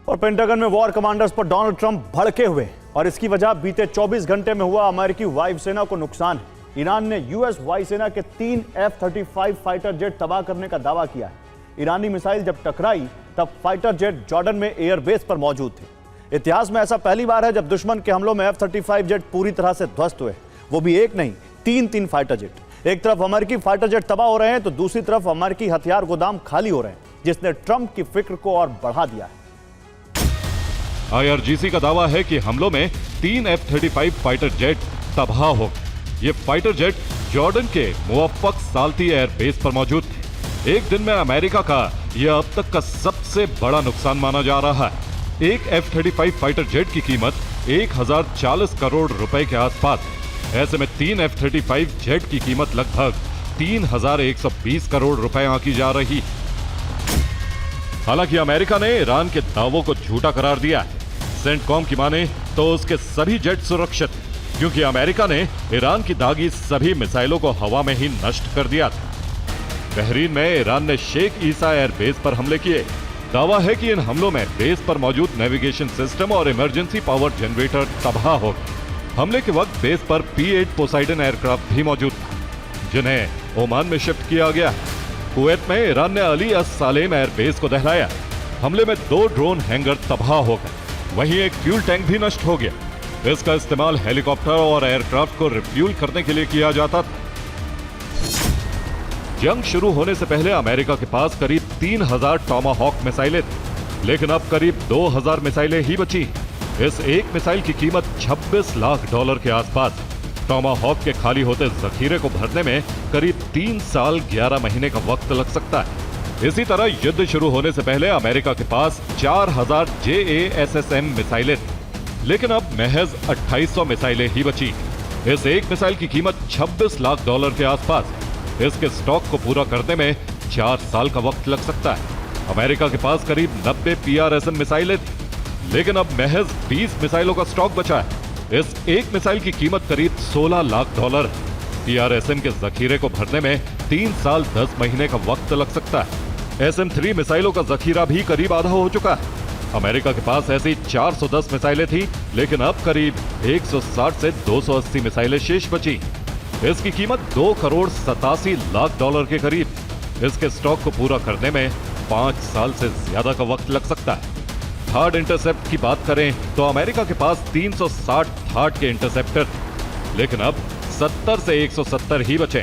और पेंटागन में war commanders पर डोनाल्ड ट्रंप भड़के हुए और इसकी वजह बीते 24 घंटे में हुआ अमेरिकी वायुसेना को नुकसान है। ईरान ने यूएस वायुसेना के 3 F-35 फाइटर जेट तबाह करने का दावा किया है। ईरानी मिसाइल जब टकराई तब फाइटर जेट जॉर्डन में एयरबेस पर मौजूद थे। इतिहास में ऐसा पहली बार है जब दुश्मन के हमलों में F-35 जेट पूरी तरह से ध्वस्त हुए, वो भी एक नहीं 3 फाइटर जेट। एक तरफ अमेरिकी फाइटर जेट तबाह हो रहे हैं तो दूसरी तरफ अमेरिकी हथियार गोदाम खाली हो रहे हैं, जिसने ट्रंप की फिक्र को और बढ़ा दिया है। IRGC का दावा है कि हमलों में 3 F-35 फाइटर जेट तबाह हो गए। ये फाइटर जेट जॉर्डन के मुवफ्फक साल्ती एयरबेस पर मौजूद थे। एक दिन में अमेरिका का यह अब तक का सबसे बड़ा नुकसान माना जा रहा है। एक F-35 फाइटर जेट की कीमत 1040 करोड़ रुपए के आसपास। ऐसे में 3 F-35 जेट की कीमत लगभग 3120 करोड़ रुपए आंकी जा रही। हालांकि अमेरिका ने ईरान के दावों को झूठा करार दिया है। सेंटकॉम की माने तो उसके सभी जेट सुरक्षित, क्योंकि अमेरिका ने ईरान की दागी सभी मिसाइलों को हवा में ही नष्ट कर दिया था। बहरीन में ईरान ने शेख ईसा एयरबेस पर हमले किए। दावा है कि इन हमलों में बेस पर मौजूद नेविगेशन सिस्टम और इमरजेंसी पावर जनरेटर तबाह हो गए। हमले के वक्त बेस पर P-8 पोसाइडन एयरक्राफ्ट भी मौजूद था, जिन्हें ओमान में शिफ्ट किया गया। कुवैत में ईरान ने अली अस सालेम एयरबेस को दहलाया। हमले में 2 ड्रोन हैंगर तबाह हो गए, वहीं एक फ्यूल टैंक भी नष्ट हो गया। इसका इस्तेमाल हेलीकॉप्टर और एयरक्राफ्ट को रिफ्यूल करने के लिए किया जाता था। जंग शुरू होने से पहले अमेरिका के पास करीब 3000 टॉमाहॉक मिसाइलें थी, लेकिन अब करीब 2000 मिसाइलें ही बची। इस एक मिसाइल की कीमत $26 लाख के आसपास। टॉमाहॉक के खाली होते जखीरे को भरने में करीब 3 साल 11 महीने का वक्त लग सकता है। इसी तरह युद्ध शुरू होने से पहले अमेरिका के पास 4000 JASSM मिसाइलें थी, लेकिन अब महज 2800 मिसाइलें ही बची। इस एक मिसाइल की कीमत $26 लाख के आसपास। इसके स्टॉक को पूरा करने में 4 साल का वक्त लग सकता है। अमेरिका के पास करीब 90 PRSM मिसाइलें थी, लेकिन अब महज 20 मिसाइलों का स्टॉक बचा है। इस एक मिसाइल की कीमत करीब $16 लाख है। PRSM के जखीरे को भरने में 3 साल 10 महीने का वक्त लग सकता है। SM-3 मिसाइलों का जखीरा भी करीब आधा हो चुका है। अमेरिका के पास ऐसी 410 मिसाइलें थी, लेकिन अब करीब 160 से 280 मिसाइलें शेष बची। इसकी कीमत $2.87 लाख के करीब। इसके स्टॉक को पूरा करने में 5 साल से ज्यादा का वक्त लग सकता है। थर्ड इंटरसेप्ट की बात करें तो अमेरिका के पास 360 थर्ड के इंटरसेप्टर, लेकिन अब 70 से 170 ही बचे।